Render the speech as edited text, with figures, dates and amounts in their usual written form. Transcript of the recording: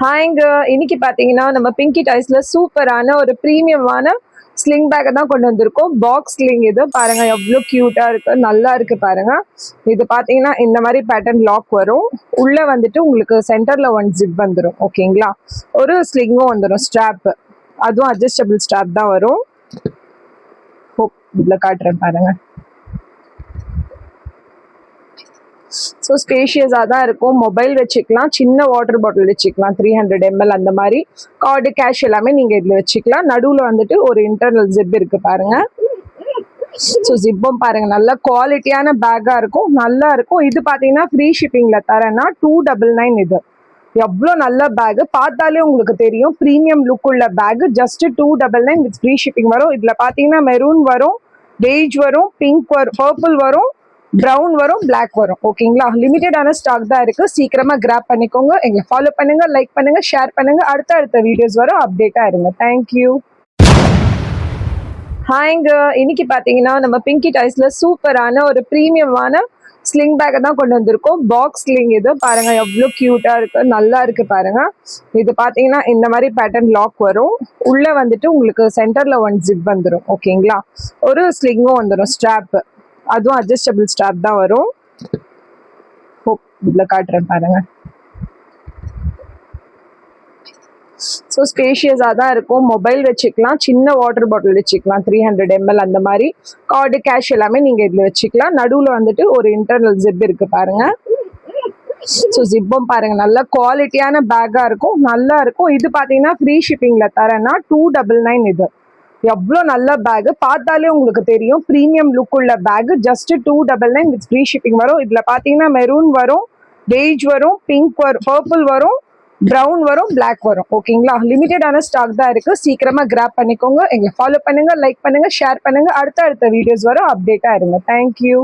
ஹாய்ங்க. இன்னைக்கு பார்த்தீங்கன்னா, நம்ம பிங்கி டாய்ஸ்ல சூப்பரான ஒரு பிரீமியமான ஸ்லிங் பேக்க தான் கொண்டு வந்திருக்கோம். பாக்ஸ் ஸ்லிங் இது. பாருங்க எவ்ளோ கியூட்டா இருக்கு. நல்லா இருக்கு பாருங்க. இது பார்த்தீங்கன்னா, இந்த மாரி பேட்டர்ன் லாக் வரும். உள்ள வந்துட்டு உங்களுக்கு சென்டர்ல ஒன் ஜிப் வந்துரும். ஓகேங்களா? ஒரு ஸ்லிங்கும் வந்துரும் ஸ்ட்ராப். அதுவும் அட்ஜஸ்டபிள் ஸ்ட்ராப் தான் வரும். இதுல காட்டுறேன் பாருங்க. ஸோ ஸ்பேஷியஸாக தான் இருக்கும். மொபைல் வச்சுக்கலாம், சின்ன வாட்டர் பாட்டில் வச்சுக்கலாம், 300 ml அந்த மாதிரி. கார்டு கேஷ் எல்லாமே நீங்கள் இதில் வச்சுக்கலாம். நடுவில் வந்துட்டு ஒரு இன்டர்னல் ஜிப் இருக்கு பாருங்க. ஸோ ஜிப்பும் பாருங்க, நல்ல குவாலிட்டியான பேக்காக இருக்கும், நல்லா இருக்கும். இது பார்த்தீங்கன்னா ஃப்ரீ ஷிப்பிங்கில் தரேன்னா 299. இது எவ்வளோ நல்ல பேக்கு, பார்த்தாலே உங்களுக்கு தெரியும். ப்ரீமியம் லுக் உள்ள bag. Just 299 with free shipping வரும். இதில் பார்த்தீங்கன்னா மெரூன் வரும், பெய்ஜ் வரும், பிங்க் வரும், பர்பிள் வரும், ப்ரௌன் வரும், பிளாக் வரும். ஓகேங்களா? லிமிட்டடான ஸ்டாக் தான் இருக்கு. சீக்கிரமா கிராப் பண்ணிக்கோங்க. எங்களை ஃபாலோ பண்ணுங்க, லைக் பண்ணுங்க, ஷேர் பண்ணுங்க. அடுத்த வீடியோஸ் வரும். அப்டேட்டா இருங்க. தேங்க்யூ. ஹாய்ங்க. இன்னைக்கு பார்த்தீங்கன்னா, நம்ம பிங்கி டாய்ஸ்ல சூப்பரான ஒரு பிரீமியமான ஸ்லிங் பேக்கை தான் கொண்டு வந்திருக்கோம். பாக்ஸ் ஸ்லிங் இது. பாருங்க எவ்வளோ கியூட்டா இருக்கு. நல்லா இருக்கு பாருங்க. இது பார்த்தீங்கன்னா இந்த மாதிரி பேட்டர்ன் லாக் வரும். உள்ள வந்துட்டு உங்களுக்கு சென்டர்ல ஒன் ஜிப் வந்துடும். ஓகேங்களா? ஒரு ஸ்லிங்கும் வந்துடும் ஸ்ட்ராப். அதுவும் அட்ஜஸ்டபிள் ஸ்ட்ராப் தான் வரும். இதுல காட்டுறேன் பாருங்க. ஸோ ஸ்பேஷியஸாக தான் இருக்கும். மொபைல் வச்சுக்கலாம், சின்ன வாட்டர் பாட்டில் வச்சுக்கலாம், 300 ml அந்த மாதிரி. கார்டு கேஷ் எல்லாமே நீங்கள் இதில் வச்சுக்கலாம். நடுவில் வந்துட்டு ஒரு இன்டர்னல் ஜிப் இருக்கு பாருங்க. ஸோ ஜிப்பும் பாருங்க, நல்ல குவாலிட்டியான பேக்காக இருக்கும், நல்லா இருக்கும். இது பார்த்தீங்கன்னா ஃப்ரீ ஷிப்பிங்கில் தரேன்னா 299. இது எவ்வளோ நல்ல பேக்கு, பார்த்தாலே உங்களுக்கு தெரியும். ப்ரீமியம் லுக் உள்ள bag. Just 299 with free shipping வரும். இதில் பார்த்தீங்கன்னா மெரூன் வரும், பெய்ஜ் வரும், பிங்க் வரும், பர்பிள் வரும், ப்ரௌன் வரும், பிளாக் வரும். ஓகேங்களா? லிமிட்டடான ஸ்டாக் தான் இருக்கு. சீக்கிரமா கிராப் பண்ணிக்கோங்க. எங்களை ஃபாலோ பண்ணுங்க, லைக் பண்ணுங்க, ஷேர் பண்ணுங்க. அடுத்த வீடியோஸ் வரும். அப்டேட்டா இருங்க. தேங்க்யூ.